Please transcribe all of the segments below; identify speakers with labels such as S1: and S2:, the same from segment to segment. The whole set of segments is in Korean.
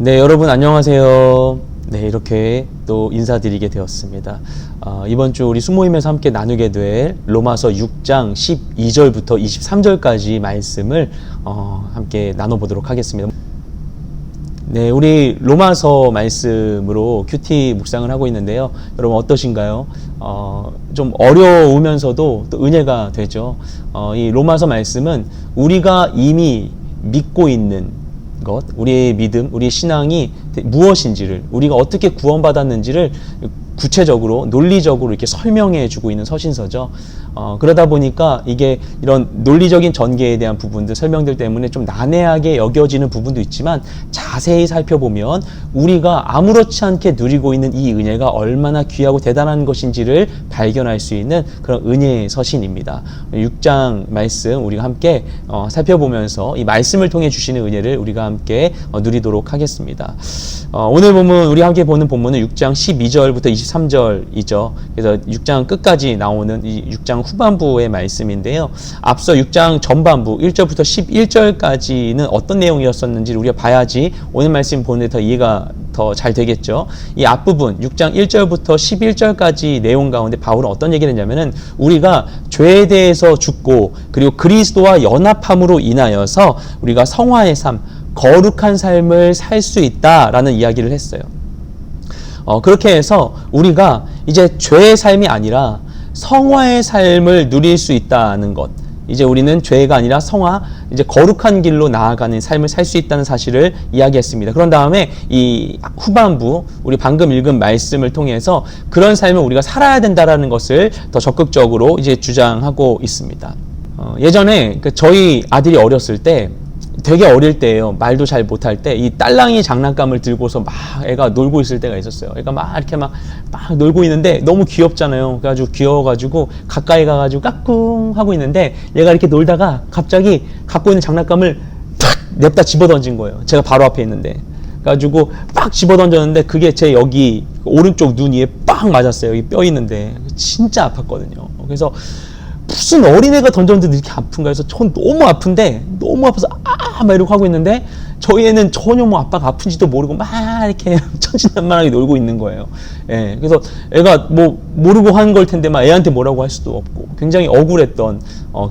S1: 네, 여러분 안녕하세요. 네, 이렇게 또 인사드리게 되었습니다. 이번 주 우리 수모임에서 함께 나누게 될 로마서 6장 12절부터 23절까지 말씀을 함께 나눠보도록 하겠습니다. 네, 우리 로마서 말씀으로 큐티 묵상을 하고 있는데요. 여러분 어떠신가요? 좀 어려우면서도 또 은혜가 되죠. 이 로마서 말씀은 우리가 이미 믿고 있는 것, 우리의 믿음, 우리의 신앙이 무엇인지를, 우리가 어떻게 구원받았는지를 구체적으로 논리적으로 이렇게 설명해 주고 있는 서신서죠. 그러다 보니까 이게 이런 논리적인 전개에 대한 부분들, 설명들 때문에 좀 난해하게 여겨지는 부분도 있지만 자세히 살펴보면 우리가 아무렇지 않게 누리고 있는 이 은혜가 얼마나 귀하고 대단한 것인지를 발견할 수 있는 그런 은혜의 서신입니다. 6장 말씀 우리가 함께 살펴보면서 이 말씀을 통해 주시는 은혜를 우리가 함께 누리도록 하겠습니다. 오늘 본문, 우리 함께 보는 본문은 6장 12절부터 23절이죠. 그래서 6장 끝까지 나오는 이 6장 후반부의 말씀인데요. 앞서 6장 전반부 1절부터 11절까지는 어떤 내용이었었는지 우리가 봐야지 오늘 말씀 보는 데 더 이해가 더 잘 되겠죠. 이 앞부분 6장 1절부터 11절까지 내용 가운데 바울은 어떤 얘기를 했냐면은 우리가 죄에 대해서 죽고 그리고 그리스도와 연합함으로 인하여서 우리가 성화의 삶, 거룩한 삶을 살 수 있다라는 이야기를 했어요. 그렇게 해서 우리가 이제 죄의 삶이 아니라 성화의 삶을 누릴 수 있다는 것, 이제 우리는 죄가 아니라 성화, 이제 거룩한 길로 나아가는 삶을 살 수 있다는 사실을 이야기했습니다. 그런 다음에 이 후반부, 우리 방금 읽은 말씀을 통해서 그런 삶을 우리가 살아야 된다라는 것을 더 적극적으로 이제 주장하고 있습니다. 예전에 저희 아들이 어렸을 때, 되게 어릴 때예요. 말도 잘 못할 때 이 딸랑이 장난감을 들고서 막 애가 놀고 있을 때가 있었어요. 애가 막 이렇게 막 놀고 있는데 너무 귀엽잖아요. 그래가지고 귀여워가지고 가까이 가가지고 까꿍 하고 있는데 얘가 이렇게 놀다가 갑자기 갖고 있는 장난감을 탁 냅다 집어던진 거예요. 제가 바로 앞에 있는데. 그래가지고 빡 집어던졌는데 그게 제 여기 오른쪽 눈 위에 빡 맞았어요. 여기 뼈 있는데 진짜 아팠거든요. 그래서 무슨 어린애가 던졌는데 이렇게 아픈가 해서 전 너무 아픈데 너무 아파서 막 이러고 하고 있는데 저희 애는 전혀 뭐 아빠가 아픈지도 모르고 막 이렇게 천진난만하게 놀고 있는 거예요. 예, 그래서 애가 뭐 모르고 한 걸 텐데 막 애한테 뭐라고 할 수도 없고 굉장히 억울했던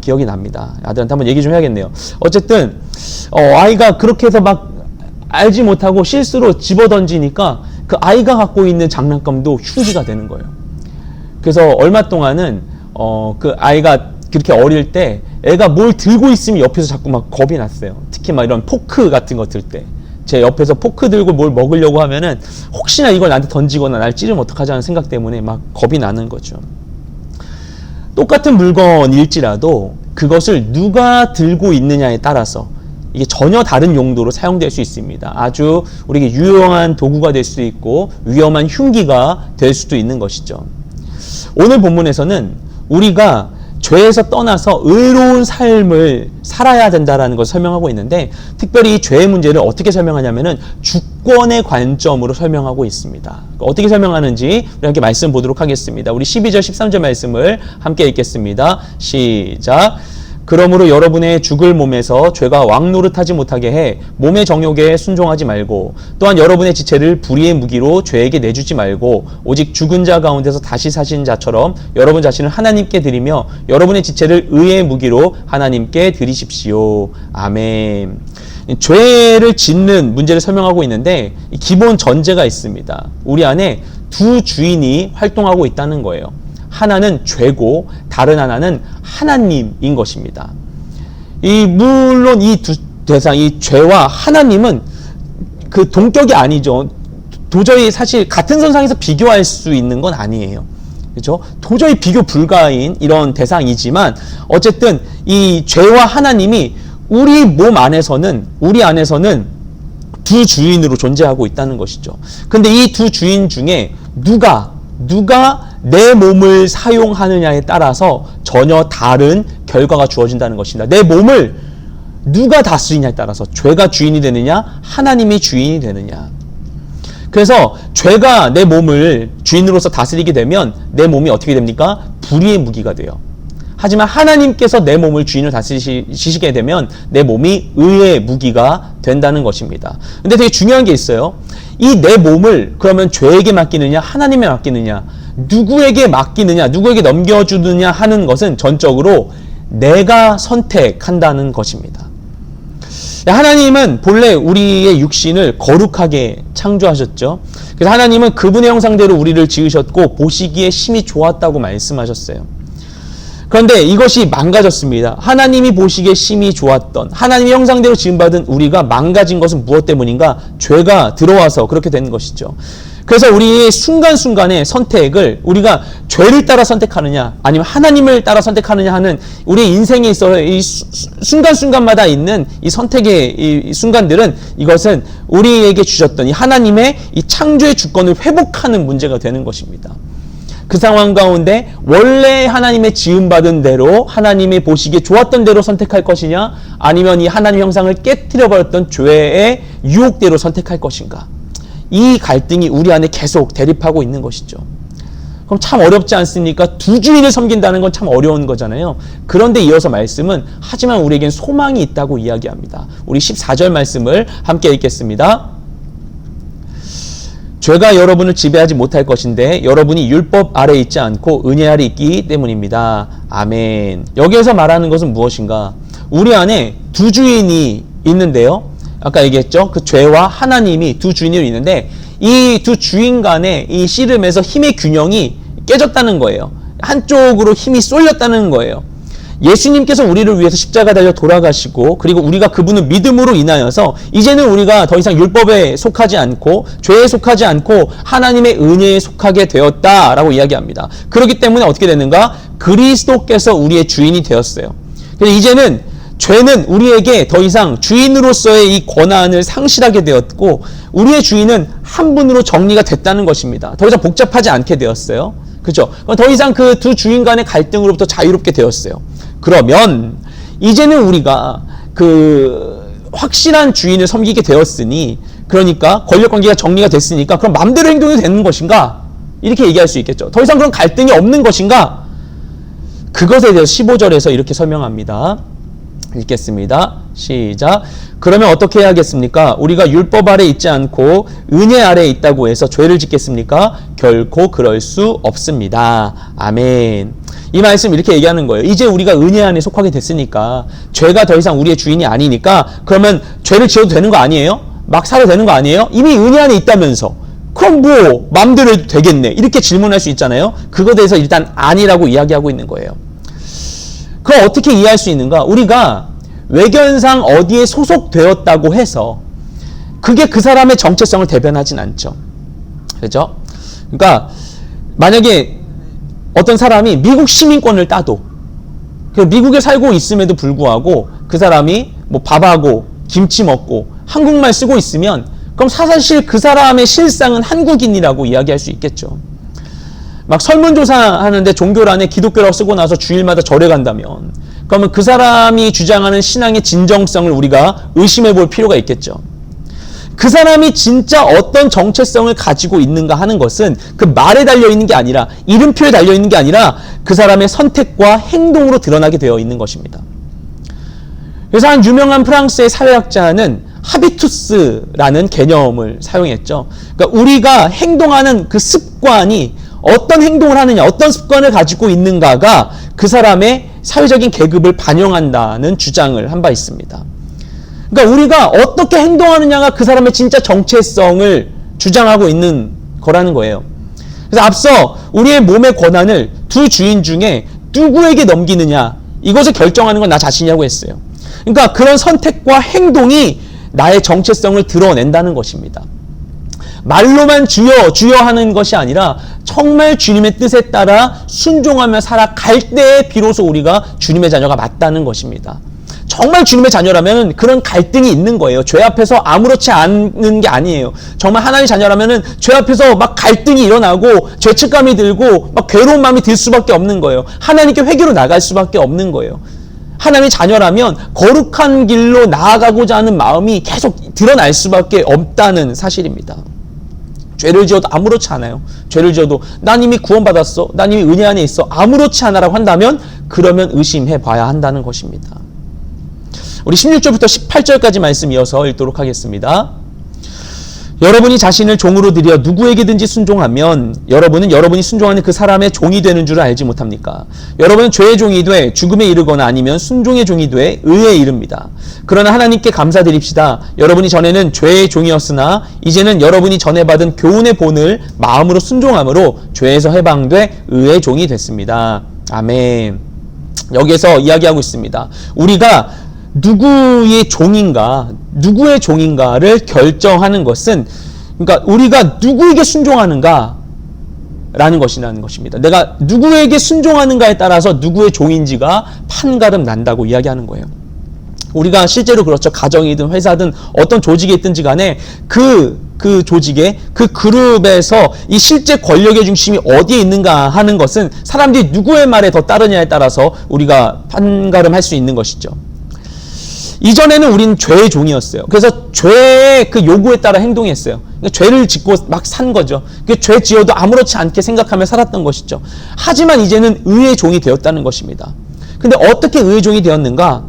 S1: 기억이 납니다. 아들한테 한번 얘기 좀 해야겠네요. 어쨌든 아이가 그렇게 해서 막 알지 못하고 실수로 집어던지니까 그 아이가 갖고 있는 장난감도 흉기가 되는 거예요. 그래서 얼마 동안은 그 아이가 그렇게 어릴 때 애가 뭘 들고 있으면 옆에서 자꾸 막 겁이 났어요. 특히 막 이런 포크 같은 거 들 때 제 옆에서 포크 들고 뭘 먹으려고 하면은 혹시나 이걸 나한테 던지거나 날 찌르면 어떡하지 하는 생각 때문에 막 겁이 나는 거죠. 똑같은 물건일지라도 그것을 누가 들고 있느냐에 따라서 이게 전혀 다른 용도로 사용될 수 있습니다. 아주 우리에게 유용한 도구가 될 수도 있고 위험한 흉기가 될 수도 있는 것이죠. 오늘 본문에서는 우리가 죄에서 떠나서 의로운 삶을 살아야 된다는 것을 설명하고 있는데 특별히 이 죄의 문제를 어떻게 설명하냐면은 주권의 관점으로 설명하고 있습니다. 어떻게 설명하는지 우리 함께 말씀 보도록 하겠습니다. 우리 12절 13절 말씀을 함께 읽겠습니다. 시작. 그러므로 여러분의 죽을 몸에서 죄가 왕노릇하지 못하게 해 몸의 정욕에 순종하지 말고 또한 여러분의 지체를 불의의 무기로 죄에게 내주지 말고 오직 죽은 자 가운데서 다시 사신 자처럼 여러분 자신을 하나님께 드리며 여러분의 지체를 의의 무기로 하나님께 드리십시오. 아멘. 죄를 짓는 문제를 설명하고 있는데 기본 전제가 있습니다. 우리 안에 두 주인이 활동하고 있다는 거예요. 하나는 죄고 다른 하나는 하나님인 것입니다. 물론 이 두 대상, 이 죄와 하나님은 그 동격이 아니죠. 도저히 사실 같은 선상에서 비교할 수 있는 건 아니에요. 그렇죠? 도저히 비교 불가인 이런 대상이지만 어쨌든 이 죄와 하나님이 우리 몸 안에서는, 우리 안에서는 두 주인으로 존재하고 있다는 것이죠. 근데 이 두 주인 중에 누가 내 몸을 사용하느냐에 따라서 전혀 다른 결과가 주어진다는 것입니다. 내 몸을 누가 다스리냐에 따라서 죄가 주인이 되느냐, 하나님이 주인이 되느냐. 그래서 죄가 내 몸을 주인으로서 다스리게 되면 내 몸이 어떻게 됩니까? 불의의 무기가 돼요. 하지만 하나님께서 내 몸을 주인을 다스리시게 되면 내 몸이 의의 무기가 된다는 것입니다. 근데 되게 중요한 게 있어요. 이 내 몸을 그러면 죄에게 맡기느냐 하나님에 맡기느냐 누구에게 맡기느냐 누구에게 넘겨주느냐 하는 것은 전적으로 내가 선택한다는 것입니다. 하나님은 본래 우리의 육신을 거룩하게 창조하셨죠. 그래서 하나님은 그분의 형상대로 우리를 지으셨고 보시기에 심히 좋았다고 말씀하셨어요. 그런데 이것이 망가졌습니다. 하나님이 보시기에 심히 좋았던 하나님의 형상대로 지음받은 우리가 망가진 것은 무엇 때문인가? 죄가 들어와서 그렇게 된 것이죠. 그래서 우리의 순간순간의 선택을 우리가 죄를 따라 선택하느냐 아니면 하나님을 따라 선택하느냐 하는 우리의 인생에 있어 이 순간순간마다 있는 이 선택의 이 순간들은 이것은 우리에게 주셨던 이 하나님의 이 창조의 주권을 회복하는 문제가 되는 것입니다. 그 상황 가운데 원래 하나님의 지음받은 대로 하나님이 보시기에 좋았던 대로 선택할 것이냐 아니면 이 하나님 형상을 깨트려버렸던 죄의 유혹대로 선택할 것인가, 이 갈등이 우리 안에 계속 대립하고 있는 것이죠. 그럼 참 어렵지 않습니까? 두 주인을 섬긴다는 건 참 어려운 거잖아요. 그런데 이어서 말씀은 하지만 우리에겐 소망이 있다고 이야기합니다. 우리 14절 말씀을 함께 읽겠습니다. 죄가 여러분을 지배하지 못할 것인데 여러분이 율법 아래 있지 않고 은혜 아래 있기 때문입니다. 아멘. 여기에서 말하는 것은 무엇인가? 우리 안에 두 주인이 있는데요. 아까 얘기했죠. 그 죄와 하나님이 두 주인이 있는데 이 두 주인 간의 이 씨름에서 힘의 균형이 깨졌다는 거예요. 한쪽으로 힘이 쏠렸다는 거예요. 예수님께서 우리를 위해서 십자가 달려 돌아가시고 그리고 우리가 그분을 믿음으로 인하여서 이제는 우리가 더 이상 율법에 속하지 않고 죄에 속하지 않고 하나님의 은혜에 속하게 되었다라고 이야기합니다. 그렇기 때문에 어떻게 되는가? 그리스도께서 우리의 주인이 되었어요. 그래서 이제는 죄는 우리에게 더 이상 주인으로서의 이 권한을 상실하게 되었고 우리의 주인은 한 분으로 정리가 됐다는 것입니다. 더 이상 복잡하지 않게 되었어요. 그렇죠? 더 이상 그 두 주인 간의 갈등으로부터 자유롭게 되었어요. 그러면 이제는 우리가 그 확실한 주인을 섬기게 되었으니, 그러니까 권력관계가 정리가 됐으니까 그럼 마음대로 행동이 되는 것인가? 이렇게 얘기할 수 있겠죠. 더 이상 그런 갈등이 없는 것인가? 그것에 대해서 15절에서 이렇게 설명합니다. 읽겠습니다. 시작. 그러면 어떻게 해야겠습니까? 우리가 율법 아래 있지 않고 은혜 아래 있다고 해서 죄를 짓겠습니까? 결코 그럴 수 없습니다. 아멘. 이 말씀 이렇게 얘기하는 거예요. 이제 우리가 은혜 안에 속하게 됐으니까 죄가 더 이상 우리의 주인이 아니니까 그러면 죄를 지어도 되는 거 아니에요? 막 살아도 되는 거 아니에요? 이미 은혜 안에 있다면서 그럼 뭐 마음대로 해도 되겠네 이렇게 질문할 수 있잖아요. 그거에 대해서 일단 아니라고 이야기하고 있는 거예요. 그럼 어떻게 이해할 수 있는가? 우리가 외견상 어디에 소속되었다고 해서 그게 그 사람의 정체성을 대변하진 않죠. 그렇죠? 그러니까 만약에 어떤 사람이 미국 시민권을 따도 미국에 살고 있음에도 불구하고 그 사람이 뭐 밥하고 김치 먹고 한국말 쓰고 있으면 그럼 사실 그 사람의 실상은 한국인이라고 이야기할 수 있겠죠. 막 설문조사 하는데 종교란에 기독교라고 쓰고 나서 주일마다 절에 간다면 그러면 그 사람이 주장하는 신앙의 진정성을 우리가 의심해 볼 필요가 있겠죠. 그 사람이 진짜 어떤 정체성을 가지고 있는가 하는 것은 그 말에 달려있는 게 아니라 이름표에 달려있는 게 아니라 그 사람의 선택과 행동으로 드러나게 되어 있는 것입니다. 그래서 한 유명한 프랑스의 사회학자는 하비투스라는 개념을 사용했죠. 그러니까 우리가 행동하는 그 습관이 어떤 행동을 하느냐, 어떤 습관을 가지고 있는가가 그 사람의 사회적인 계급을 반영한다는 주장을 한 바 있습니다. 그러니까 우리가 어떻게 행동하느냐가 그 사람의 진짜 정체성을 주장하고 있는 거라는 거예요. 그래서 앞서 우리의 몸의 권한을 두 주인 중에 누구에게 넘기느냐, 이것을 결정하는 건 나 자신이라고 했어요. 그러니까 그런 선택과 행동이 나의 정체성을 드러낸다는 것입니다. 말로만 주여 주여 하는 것이 아니라 정말 주님의 뜻에 따라 순종하며 살아갈 때에 비로소 우리가 주님의 자녀가 맞다는 것입니다. 정말 주님의 자녀라면 그런 갈등이 있는 거예요. 죄 앞에서 아무렇지 않은 게 아니에요. 정말 하나님의 자녀라면 죄 앞에서 막 갈등이 일어나고 죄책감이 들고 막 괴로운 마음이 들 수밖에 없는 거예요. 하나님께 회개로 나갈 수밖에 없는 거예요. 하나님의 자녀라면 거룩한 길로 나아가고자 하는 마음이 계속 드러날 수밖에 없다는 사실입니다. 죄를 지어도 아무렇지 않아요. 죄를 지어도 난 이미 구원받았어. 난 이미 은혜 안에 있어. 아무렇지 않아라고 한다면 그러면 의심해 봐야 한다는 것입니다. 우리 16절부터 18절까지 말씀 이어서 읽도록 하겠습니다. 여러분이 자신을 종으로 들여 누구에게든지 순종하면 여러분은 여러분이 순종하는 그 사람의 종이 되는 줄 알지 못합니까? 여러분은 죄의 종이 돼 죽음에 이르거나 아니면 순종의 종이 돼 의에 이릅니다. 그러나 하나님께 감사드립시다. 여러분이 전에는 죄의 종이었으나 이제는 여러분이 전에 받은 교훈의 본을 마음으로 순종함으로 죄에서 해방돼 의의 종이 됐습니다. 아멘. 여기에서 이야기하고 있습니다. 우리가 누구의 종인가를 결정하는 것은, 그러니까 우리가 누구에게 순종하는가 라는 것이라는 것입니다. 내가 누구에게 순종하는가에 따라서 누구의 종인지가 판가름 난다고 이야기하는 거예요. 우리가 실제로 그렇죠. 가정이든 회사든 어떤 조직에 있든지 간에 그 조직의 그 그룹에서 이 실제 권력의 중심이 어디에 있는가 하는 것은 사람들이 누구의 말에 더 따르냐에 따라서 우리가 판가름할 수 있는 것이죠. 이전에는 우리는 죄의 종이었어요. 그래서 죄의 그 요구에 따라 행동했어요. 그러니까 죄를 짓고 막 산 거죠. 죄 지어도 아무렇지 않게 생각하며 살았던 것이죠. 하지만 이제는 의의 종이 되었다는 것입니다. 근데 어떻게 의의 종이 되었는가?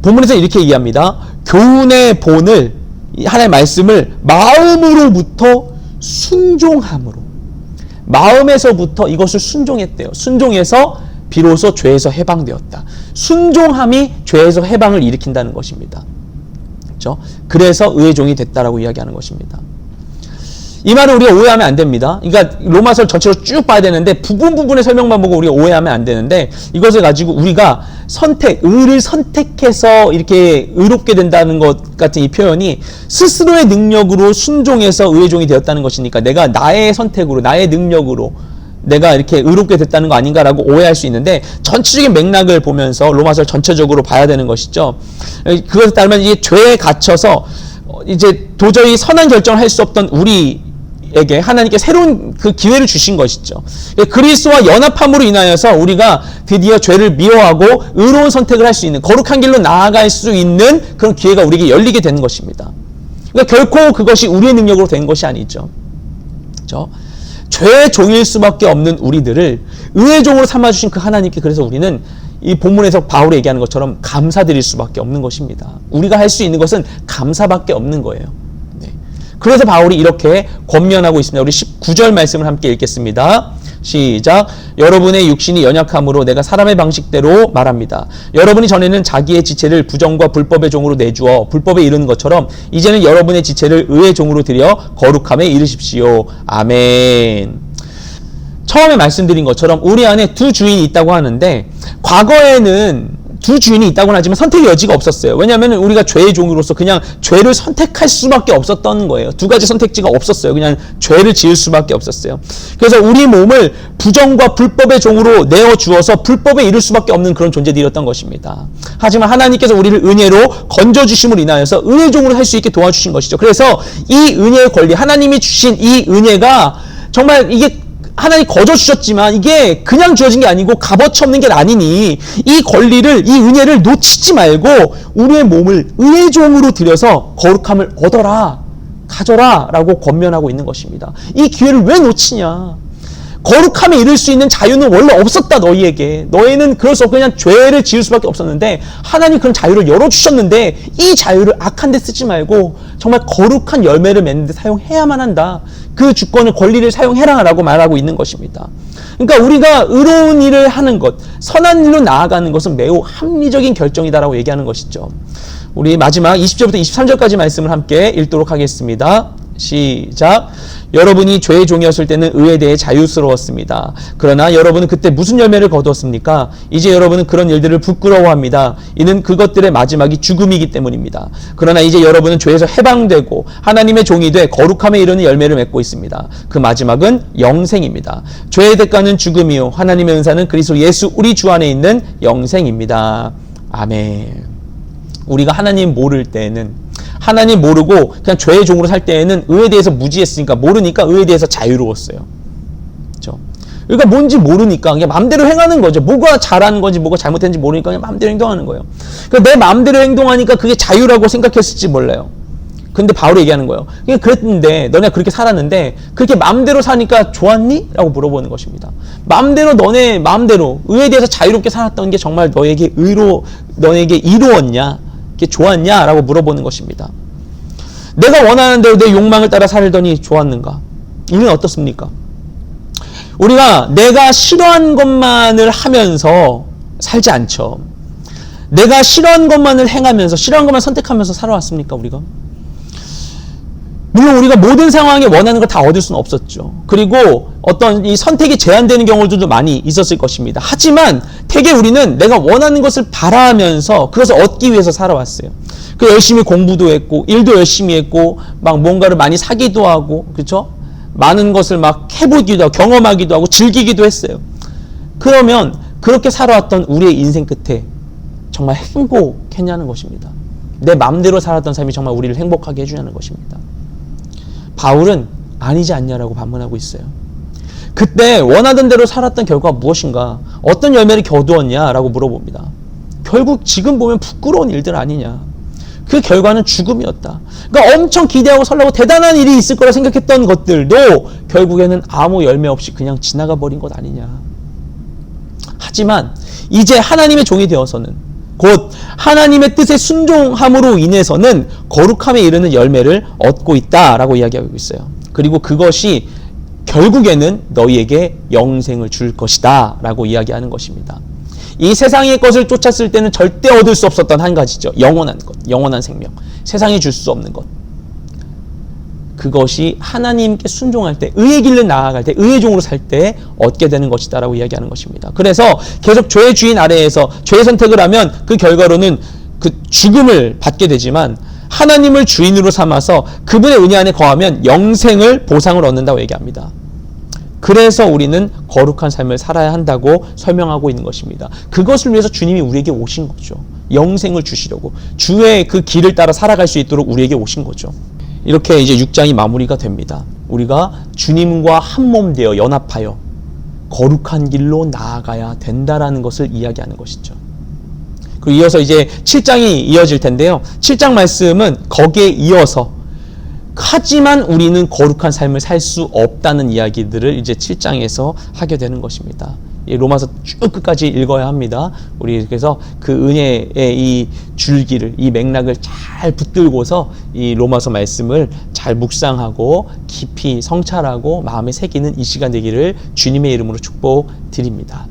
S1: 본문에서 이렇게 얘기합니다. 교훈의 본을, 하나님의 말씀을 마음으로부터 순종함으로, 마음에서부터 이것을 순종했대요. 순종해서 비로소 죄에서 해방되었다. 순종함이 죄에서 해방을 일으킨다는 것입니다. 그렇죠? 그래서 의의 종이 됐다라고 이야기하는 것입니다. 이 말을 우리가 오해하면 안 됩니다. 그러니까 로마서를 전체로 쭉 봐야 되는데 부분의 설명만 보고 우리가 오해하면 안 되는데, 이것을 가지고 우리가 의를 선택해서 이렇게 의롭게 된다는 것 같은 이 표현이 스스로의 능력으로 순종해서 의의 종이 되었다는 것이니까 내가 나의 선택으로, 나의 능력으로 내가 이렇게 의롭게 됐다는 거 아닌가라고 오해할 수 있는데, 전체적인 맥락을 보면서 로마서를 전체적으로 봐야 되는 것이죠. 그것에 따르면 이제 죄에 갇혀서 이제 도저히 선한 결정을 할 수 없던 우리에게 하나님께 새로운 그 기회를 주신 것이죠. 그리스도와 연합함으로 인하여서 우리가 드디어 죄를 미워하고 의로운 선택을 할 수 있는, 거룩한 길로 나아갈 수 있는 그런 기회가 우리에게 열리게 되는 것입니다. 그러니까 결코 그것이 우리의 능력으로 된 것이 아니죠. 그렇죠? 죄의 종일 수밖에 없는 우리들을 의의 종으로 삼아주신 그 하나님께, 그래서 우리는 이 본문에서 바울이 얘기하는 것처럼 감사드릴 수밖에 없는 것입니다. 우리가 할 수 있는 것은 감사밖에 없는 거예요. 네. 그래서 바울이 이렇게 권면하고 있습니다. 우리 19절 말씀을 함께 읽겠습니다. 시작. 여러분의 육신이 연약함으로 내가 사람의 방식대로 말합니다. 여러분이 전에는 자기의 지체를 부정과 불법의 종으로 내주어 불법에 이르는 것처럼 이제는 여러분의 지체를 의의 종으로 들여 거룩함에 이르십시오. 아멘. 처음에 말씀드린 것처럼 우리 안에 두 주인이 있다고 하는데, 과거에는 두 주인이 있다고는 하지만 선택의 여지가 없었어요. 왜냐하면 우리가 죄의 종으로서 그냥 죄를 선택할 수밖에 없었던 거예요. 두 가지 선택지가 없었어요. 그냥 죄를 지을 수밖에 없었어요. 그래서 우리 몸을 부정과 불법의 종으로 내어주어서 불법에 이를 수밖에 없는 그런 존재들이었던 것입니다. 하지만 하나님께서 우리를 은혜로 건져주심으로 인하여서 은혜 종으로 할 수 있게 도와주신 것이죠. 그래서 이 은혜의 권리, 하나님이 주신 이 은혜가 정말 이게 하나님 거저 주셨지만 이게 그냥 주어진 게 아니고 값어치 없는 게 아니니 이 권리를, 이 은혜를 놓치지 말고 우리의 몸을 의의 종으로 들여서 거룩함을 얻어라, 가져라 라고 권면하고 있는 것입니다. 이 기회를 왜 놓치냐? 거룩함에 이를 수 있는 자유는 원래 없었다, 너희에게. 너희는 그럴 수 없고 그냥 죄를 지을 수밖에 없었는데 하나님 그런 자유를 열어주셨는데 이 자유를 악한 데 쓰지 말고 정말 거룩한 열매를 맺는 데 사용해야만 한다. 그 주권을, 권리를 사용해라 라고 말하고 있는 것입니다. 그러니까 우리가 의로운 일을 하는 것, 선한 일로 나아가는 것은 매우 합리적인 결정이다라고 얘기하는 것이죠. 우리 마지막 20절부터 23절까지 말씀을 함께 읽도록 하겠습니다. 시작. 여러분이 죄의 종이었을 때는 의에 대해 자유스러웠습니다. 그러나 여러분은 그때 무슨 열매를 거두었습니까? 이제 여러분은 그런 일들을 부끄러워합니다. 이는 그것들의 마지막이 죽음이기 때문입니다. 그러나 이제 여러분은 죄에서 해방되고 하나님의 종이 돼 거룩함에 이르는 열매를 맺고 있습니다. 그 마지막은 영생입니다. 죄의 대가는 죽음이요 하나님의 은사는 그리스도 예수 우리 주 안에 있는 영생입니다. 아멘. 우리가 하나님 모를 때는, 하나님 모르고 그냥 죄의 종으로 살 때에는 의에 대해서 무지했으니까, 모르니까 의에 대해서 자유로웠어요. 그렇죠? 그러니까 뭔지 모르니까 그냥 마음대로 행하는 거죠. 뭐가 잘하는 건지 뭐가 잘못했는지 모르니까 그냥 마음대로 행동하는 거예요. 그러니까 내 마음대로 행동하니까 그게 자유라고 생각했을지 몰라요. 근데 바울이 얘기하는 거예요. 그랬는데 너네가 그렇게 살았는데 그렇게 마음대로 사니까 좋았니? 라고 물어보는 것입니다. 마음대로 너네 마음대로 의에 대해서 자유롭게 살았던 게 정말 너에게 이루었냐? 그게 좋았냐? 라고 물어보는 것입니다. 내가 원하는 대로 내 욕망을 따라 살더니 좋았는가? 우리는 어떻습니까? 우리가 내가 싫어하는 것만을 하면서 살지 않죠. 내가 싫어하는 것만을 행하면서 싫어하는 것만 선택하면서 살아왔습니까? 우리가? 물론 우리가 모든 상황에 원하는 걸 다 얻을 수는 없었죠. 그리고 어떤 이 선택이 제한되는 경우들도 많이 있었을 것입니다. 하지만 대개 우리는 내가 원하는 것을 바라면서 그것을 얻기 위해서 살아왔어요. 그 열심히 공부도 했고 일도 열심히 했고 막 뭔가를 많이 사기도 하고 그렇죠? 많은 것을 막 해보기도 하고 경험하기도 하고 즐기기도 했어요. 그러면 그렇게 살아왔던 우리의 인생 끝에 정말 행복했냐는 것입니다. 내 마음대로 살았던 삶이 정말 우리를 행복하게 해주냐는 것입니다. 바울은 아니지 않냐라고 반문하고 있어요. 그때 원하던 대로 살았던 결과가 무엇인가? 어떤 열매를 거두었냐라고 물어봅니다. 결국 지금 보면 부끄러운 일들 아니냐. 그 결과는 죽음이었다. 그러니까 엄청 기대하고 설레고 대단한 일이 있을 거라 생각했던 것들도 결국에는 아무 열매 없이 그냥 지나가 버린 것 아니냐. 하지만 이제 하나님의 종이 되어서는 곧 하나님의 뜻에 순종함으로 인해서는 거룩함에 이르는 열매를 얻고 있다라고 이야기하고 있어요. 그리고 그것이 결국에는 너희에게 영생을 줄 것이다 라고 이야기하는 것입니다. 이 세상의 것을 쫓았을 때는 절대 얻을 수 없었던 한 가지죠. 영원한 것, 영원한 생명. 세상이 줄 수 없는 것. 그것이 하나님께 순종할 때, 의의 길을 나아갈 때, 의의 종으로 살 때 얻게 되는 것이다 라고 이야기하는 것입니다. 그래서 계속 죄의 주인 아래에서 죄의 선택을 하면 그 결과로는 그 죽음을 받게 되지만 하나님을 주인으로 삼아서 그분의 은혜 안에 거하면 영생을 보상을 얻는다고 얘기합니다. 그래서 우리는 거룩한 삶을 살아야 한다고 설명하고 있는 것입니다. 그것을 위해서 주님이 우리에게 오신 거죠. 영생을 주시려고 주의 그 길을 따라 살아갈 수 있도록 우리에게 오신 거죠. 이렇게 이제 6장이 마무리가 됩니다. 우리가 주님과 한 몸 되어 연합하여 거룩한 길로 나아가야 된다라는 것을 이야기하는 것이죠. 그리고 이어서 이제 7장이 이어질 텐데요. 7장 말씀은 거기에 이어서 하지만 우리는 거룩한 삶을 살 수 없다는 이야기들을 이제 7장에서 하게 되는 것입니다. 로마서 쭉 끝까지 읽어야 합니다. 우리 그래서 그 은혜의 이 줄기를, 이 맥락을 잘 붙들고서 이 로마서 말씀을 잘 묵상하고 깊이 성찰하고 마음에 새기는 이 시간 되기를 주님의 이름으로 축복드립니다.